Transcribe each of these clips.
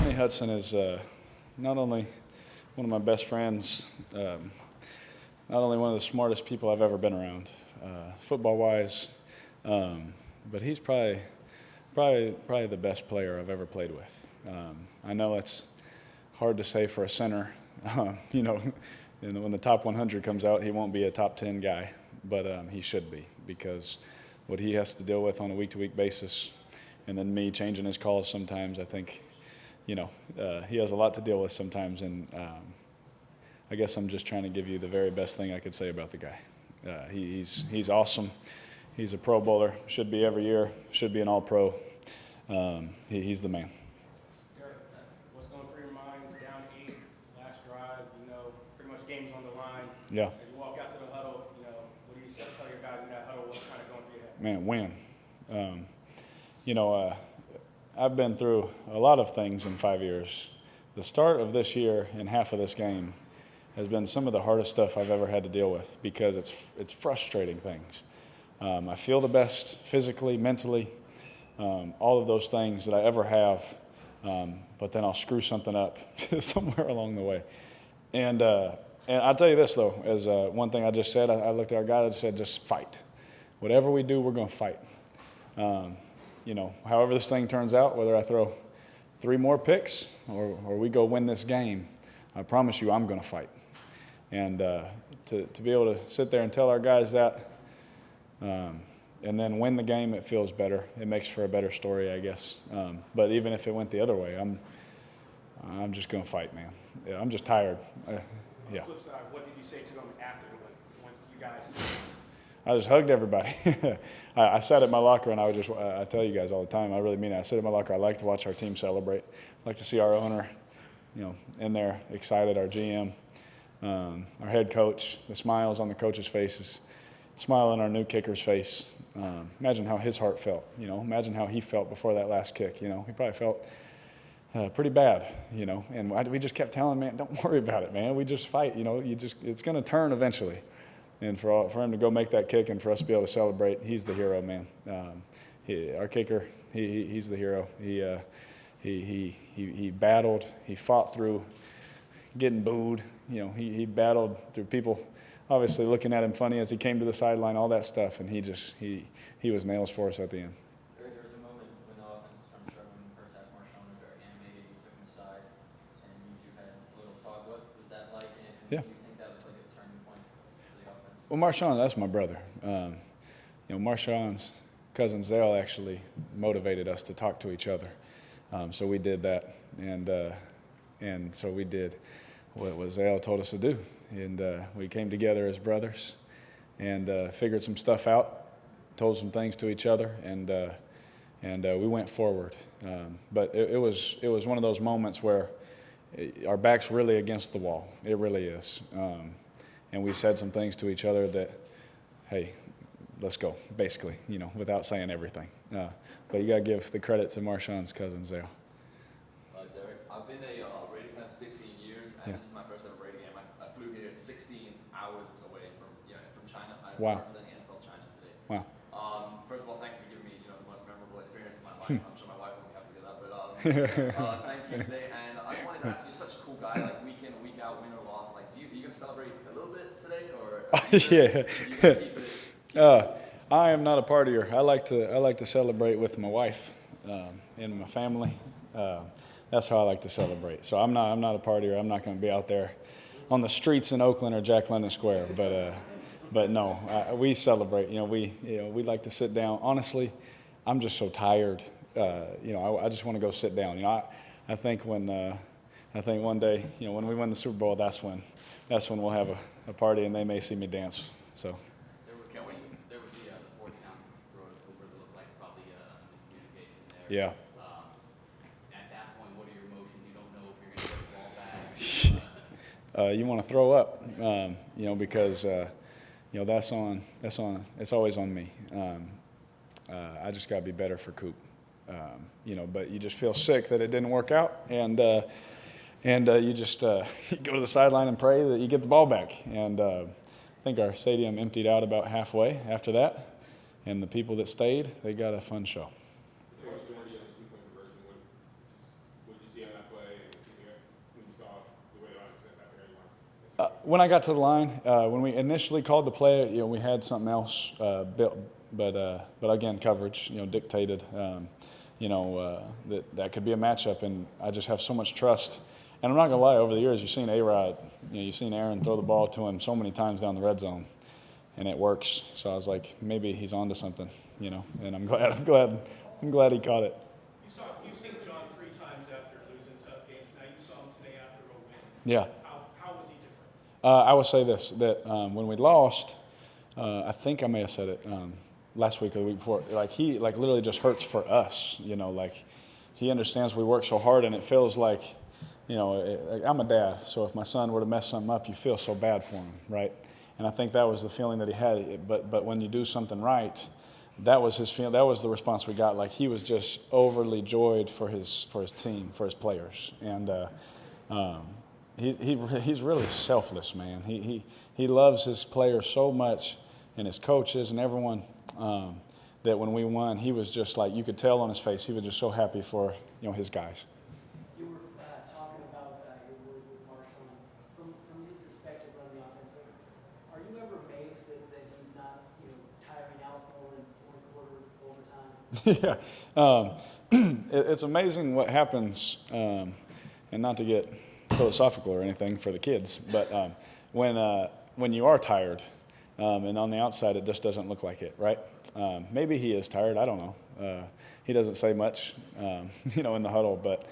Rodney Hudson is not only one of my best friends, not only one of the smartest people I've ever been around, football-wise, but he's probably the best player I've ever played with. I know it's hard to say for a center. When the top 100 comes out, he won't be a top 10 guy, but he should be, because what he has to deal with on a week-to-week basis, and then me changing his calls sometimes, I think, he has a lot to deal with sometimes, and I guess I'm just trying to give you the very best thing I could say about the guy. He's awesome. He's a Pro Bowler, should be every year, should be an All-Pro. He's the man. Derek, what's going through your mind? Down 8, last drive, pretty much game's on the line. Yeah. As you walk out to the huddle, what do you tell your guys in that huddle? What's kind of going through your head? Man, win. I've been through a lot of things in 5 years. The start of this year and half of this game has been some of the hardest stuff I've ever had to deal with, because it's frustrating things. I feel the best physically, mentally, all of those things that I ever have, but then I'll screw something up somewhere along the way. And I'll tell you this, though, as one thing I just said, I looked at our guy and said, just fight. Whatever we do, we're going to fight. However this thing turns out, whether I throw 3 more picks or we go win this game, I promise you I'm going to fight. And to be able to sit there and tell our guys that, and then win the game, it feels better. It makes for a better story, I guess. But even if it went the other way, I'm just going to fight, man. Yeah, I'm just tired. On the flip side, what did you say to them after when you guys? I just hugged everybody. I sat at my locker, and I tell you guys all the time, I really mean it. I sit at my locker. I like to watch our team celebrate. I like to see our owner, in there excited, our GM, our head coach, the smiles on the coaches' faces, smile on our new kicker's face. Imagine how his heart felt, imagine how he felt before that last kick. He probably felt pretty bad, and we just kept telling him, man, don't worry about it, man. We just fight, it's going to turn eventually. And for him to go make that kick and for us to be able to celebrate, he's the hero, man. Our kicker, he's the hero. He battled, he fought through getting booed. He battled through people obviously looking at him funny as he came to the sideline, all that stuff, and he was nails for us at the end. There was a moment when the offense was struggling in the first half. Marshawn was very animated. You took him aside, and you two had a little talk. What was that like? And Yeah. do you think that was like a turning point for the offense? Well, Marshawn, that's my brother. Marshawn's cousin Zale actually motivated us to talk to each other. So we did that, and so we did what Zale told us to do. And we came together as brothers and figured some stuff out, told some things to each other, and we went forward. But it was one of those moments where our back's really against the wall. It really is. And we said some things to each other that, hey, let's go, basically, without saying everything. But you got to give the credit to Marshawn's cousin, Zale. Derek, I've been a Raider fan for 16 years, and Yeah. this is my first ever Raider game. I flew here 16 hours away from China. I Wow. represent NFL China today. Wow. First of all, thank you for giving me the most memorable experience of my life. I'm sure my wife won't be happy to hear that, but thank you today. And I just wanted to ask you, you're such a cool guy, like week in, week out, win or loss. Like, are you going to celebrate a little bit today, or Yeah. you gonna keep it? I am not a partier. I like to celebrate with my wife and my family. That's how I like to celebrate. So I'm not a partier. I'm not going to be out there on the streets in Oakland or Jack London Square. But no, we celebrate. We like to sit down. Honestly, I'm just so tired. I just want to go sit down. I think one day, when we win the Super Bowl, that's when we'll have a party, and they may see me dance. So. There would be the fourth down throw to Cooper that looked like probably miscommunication there. Yeah. At that point, what are your emotions? You don't know if you're going to get the ball back. You want to throw up, because it's always on me. I just got to be better for Coop, but you just feel sick that it didn't work out, and you just you go to the sideline and pray that you get the ball back. And I think our stadium emptied out about halfway after that, and the people that stayed, they got a fun show. What did you see on that play? When I got to the line, when we initially called the play, we had something else built, but again, coverage, dictated, that could be a matchup, and I just have so much trust. And I'm not gonna lie, over the years, you've seen A-Rod, you've seen Aaron throw the ball to him so many times down the red zone, and it works. So I was like, maybe he's onto something, and I'm glad he caught it. You've seen John 3 times after losing tough games. Now you saw him today after a win. Yeah. How was he different? I will say this, that when we lost, I think I may have said it last week or the week before, he literally just hurts for us, he understands we work so hard, and it feels like, I'm a dad, so if my son were to mess something up, you feel so bad for him, right? And I think that was the feeling that he had, but when you do something right, that was his feeling, that was the response we got, he was just overly joyed for his team, for his players, and he's really selfless, man. He loves his players so much, and his coaches and everyone, that when we won, he was just you could tell on his face, he was just so happy for his guys. You were talking about your work with Marshall. From your perspective on the offense, are you ever amazed that he's not tiring out more in fourth quarter overtime? Yeah, it's amazing what happens, and not to get philosophical or anything for the kids, but when you are tired, and on the outside it just doesn't look like it, right? Maybe he is tired, I don't know. He doesn't say much, in the huddle, but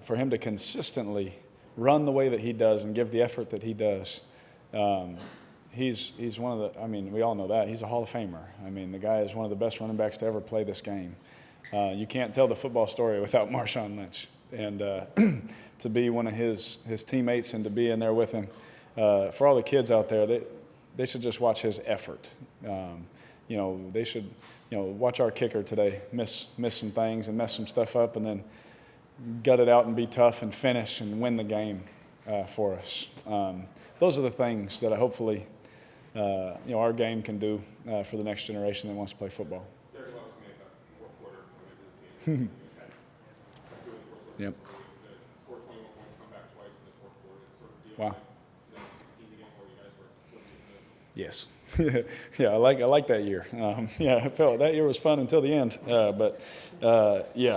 for him to consistently run the way that he does and give the effort that he does, he's one of the, we all know that. He's a Hall of Famer. The guy is one of the best running backs to ever play this game. You can't tell the football story without Marshawn Lynch. And to be one of his teammates and to be in there with him, for all the kids out there, they should just watch his effort. They should, watch our kicker today miss some things and mess some stuff up, and then gut it out and be tough and finish and win the game for us. Those are the things that hopefully our game can do for the next generation that wants to play football. Derek Carr made that fourth quarter when they did this game. Yep. Scored 21 points, come back twice in the fourth quarter. It sort of feels Wow. like the team again where you guys were Yes. Yeah, I like that year. I felt that year was fun until the end.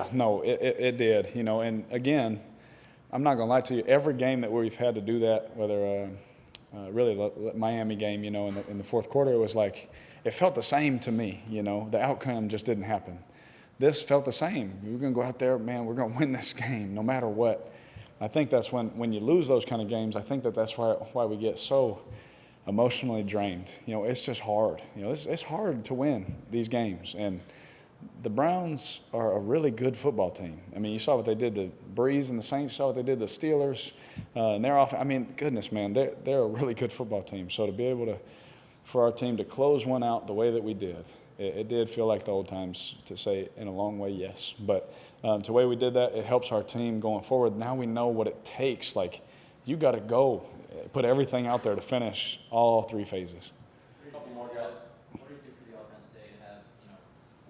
It did. And again, I'm not going to lie to you. Every game that we've had to do that, whether really the Miami game, in the fourth quarter, it was it felt the same to me. The outcome just didn't happen. This felt the same. We're going to go out there, man, we're going to win this game no matter what. I think that's when you lose those kind of games, I think that's why we get so emotionally drained. It's just hard. It's hard to win these games. And the Browns are a really good football team. You saw what they did to Breeze and the Saints, saw what they did to the Steelers. And they're off. Goodness, man, they're a really good football team. So to be able for our team to close one out the way that we did, it did feel like the old times, to say in a long way, yes. But the way we did that, it helps our team going forward. Now we know what it takes. You got to go. Put everything out there to finish all three phases. A couple more guys. What do you do for the offense today to have,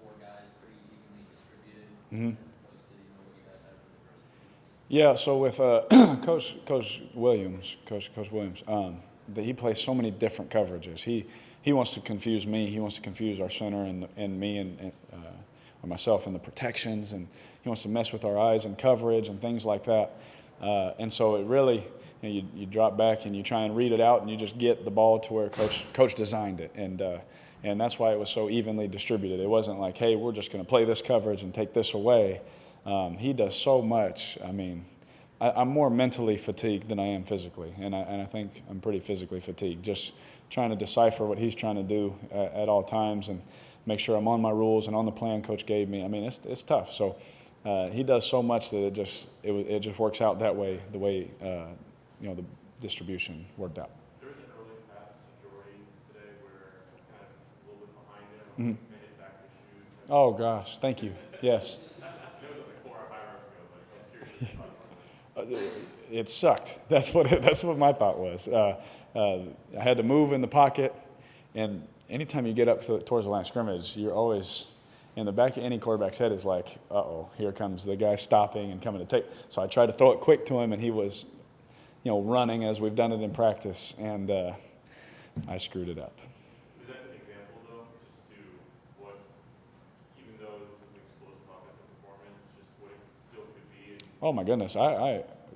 four guys pretty evenly distributed, Mm-hmm. opposed to, what you guys had for the first? Yeah, so with Coach Williams, he plays so many different coverages. He wants to confuse me. He wants to confuse our center and me and myself in the protections, and he wants to mess with our eyes and coverage and things like that. And so it really, you drop back and you try and read it out, and you just get the ball to where Coach designed it, and that's why it was so evenly distributed. It wasn't like, hey, we're just going to play this coverage and take this away. He does so much. I'm more mentally fatigued than I am physically, and I think I'm pretty physically fatigued, just trying to decipher what he's trying to do at all times and make sure I'm on my rules and on the plan Coach gave me. It's tough. So he does so much that it just works out that way, the way the distribution worked out. There was an early pass to Jordy today where kind of a little bit behind him, Mm-hmm. made it back to shoot. Oh gosh, thank you. Yes. It was like 4 or 5 hours ago, but I was curious about it. It sucked. That's what my thought was. I had to move in the pocket, and anytime you get up towards the line of scrimmage, you're always in the back of any quarterback's head is like, uh-oh, here comes the guy stopping and coming to take. So I tried to throw it quick to him, and he was running as we've done it in practice, and I screwed it up. Is that an example, though, just to what, even though this was an explosive offensive performance, just what it still could be? Oh my goodness,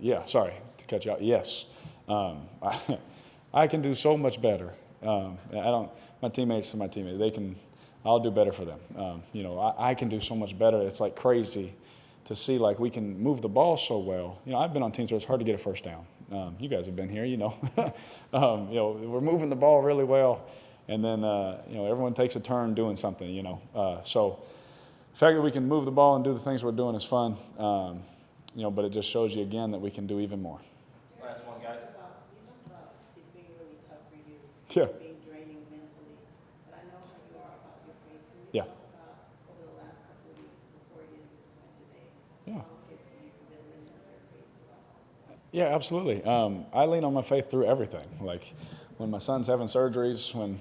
yeah, sorry to cut you out. Yes, I can do so much better. My teammates are my teammates. I'll do better for them. I can do so much better. It's like crazy to see like we can move the ball so well. I've been on teams where it's hard to get a first down. You guys have been here, we're moving the ball really well, and then everyone takes a turn doing something. So the fact that we can move the ball and do the things we're doing is fun. But it just shows you again that we can do even more. Last one, guys. You talked about it being really tough for you, Yeah. being draining mentally, but I know how you are about your faith. Can you Yeah. talk about over the last couple of weeks before you did this one today? Yeah. If you've been leaning on your faith throughout. Yeah, absolutely. I lean on my faith through everything. Like when my son's having surgeries, when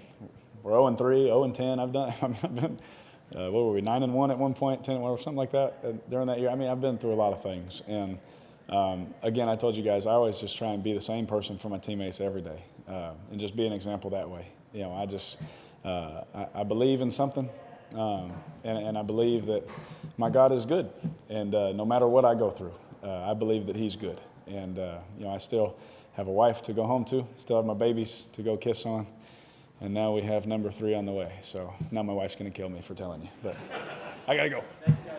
we're 0-3, 0-10, I've been, what were we, 9-1 at one point, 10 or something like that during that year. I've been through a lot of things. And again, I told you guys, I always just try and be the same person for my teammates every day, and just be an example that way. I believe in something, and I believe that my God is good. And no matter what I go through, I believe that He's good. And, I still have a wife to go home to, still have my babies to go kiss on, and now we have number 3 on the way. So now my wife's going to kill me for telling you, but I got to go. Thanks, guys.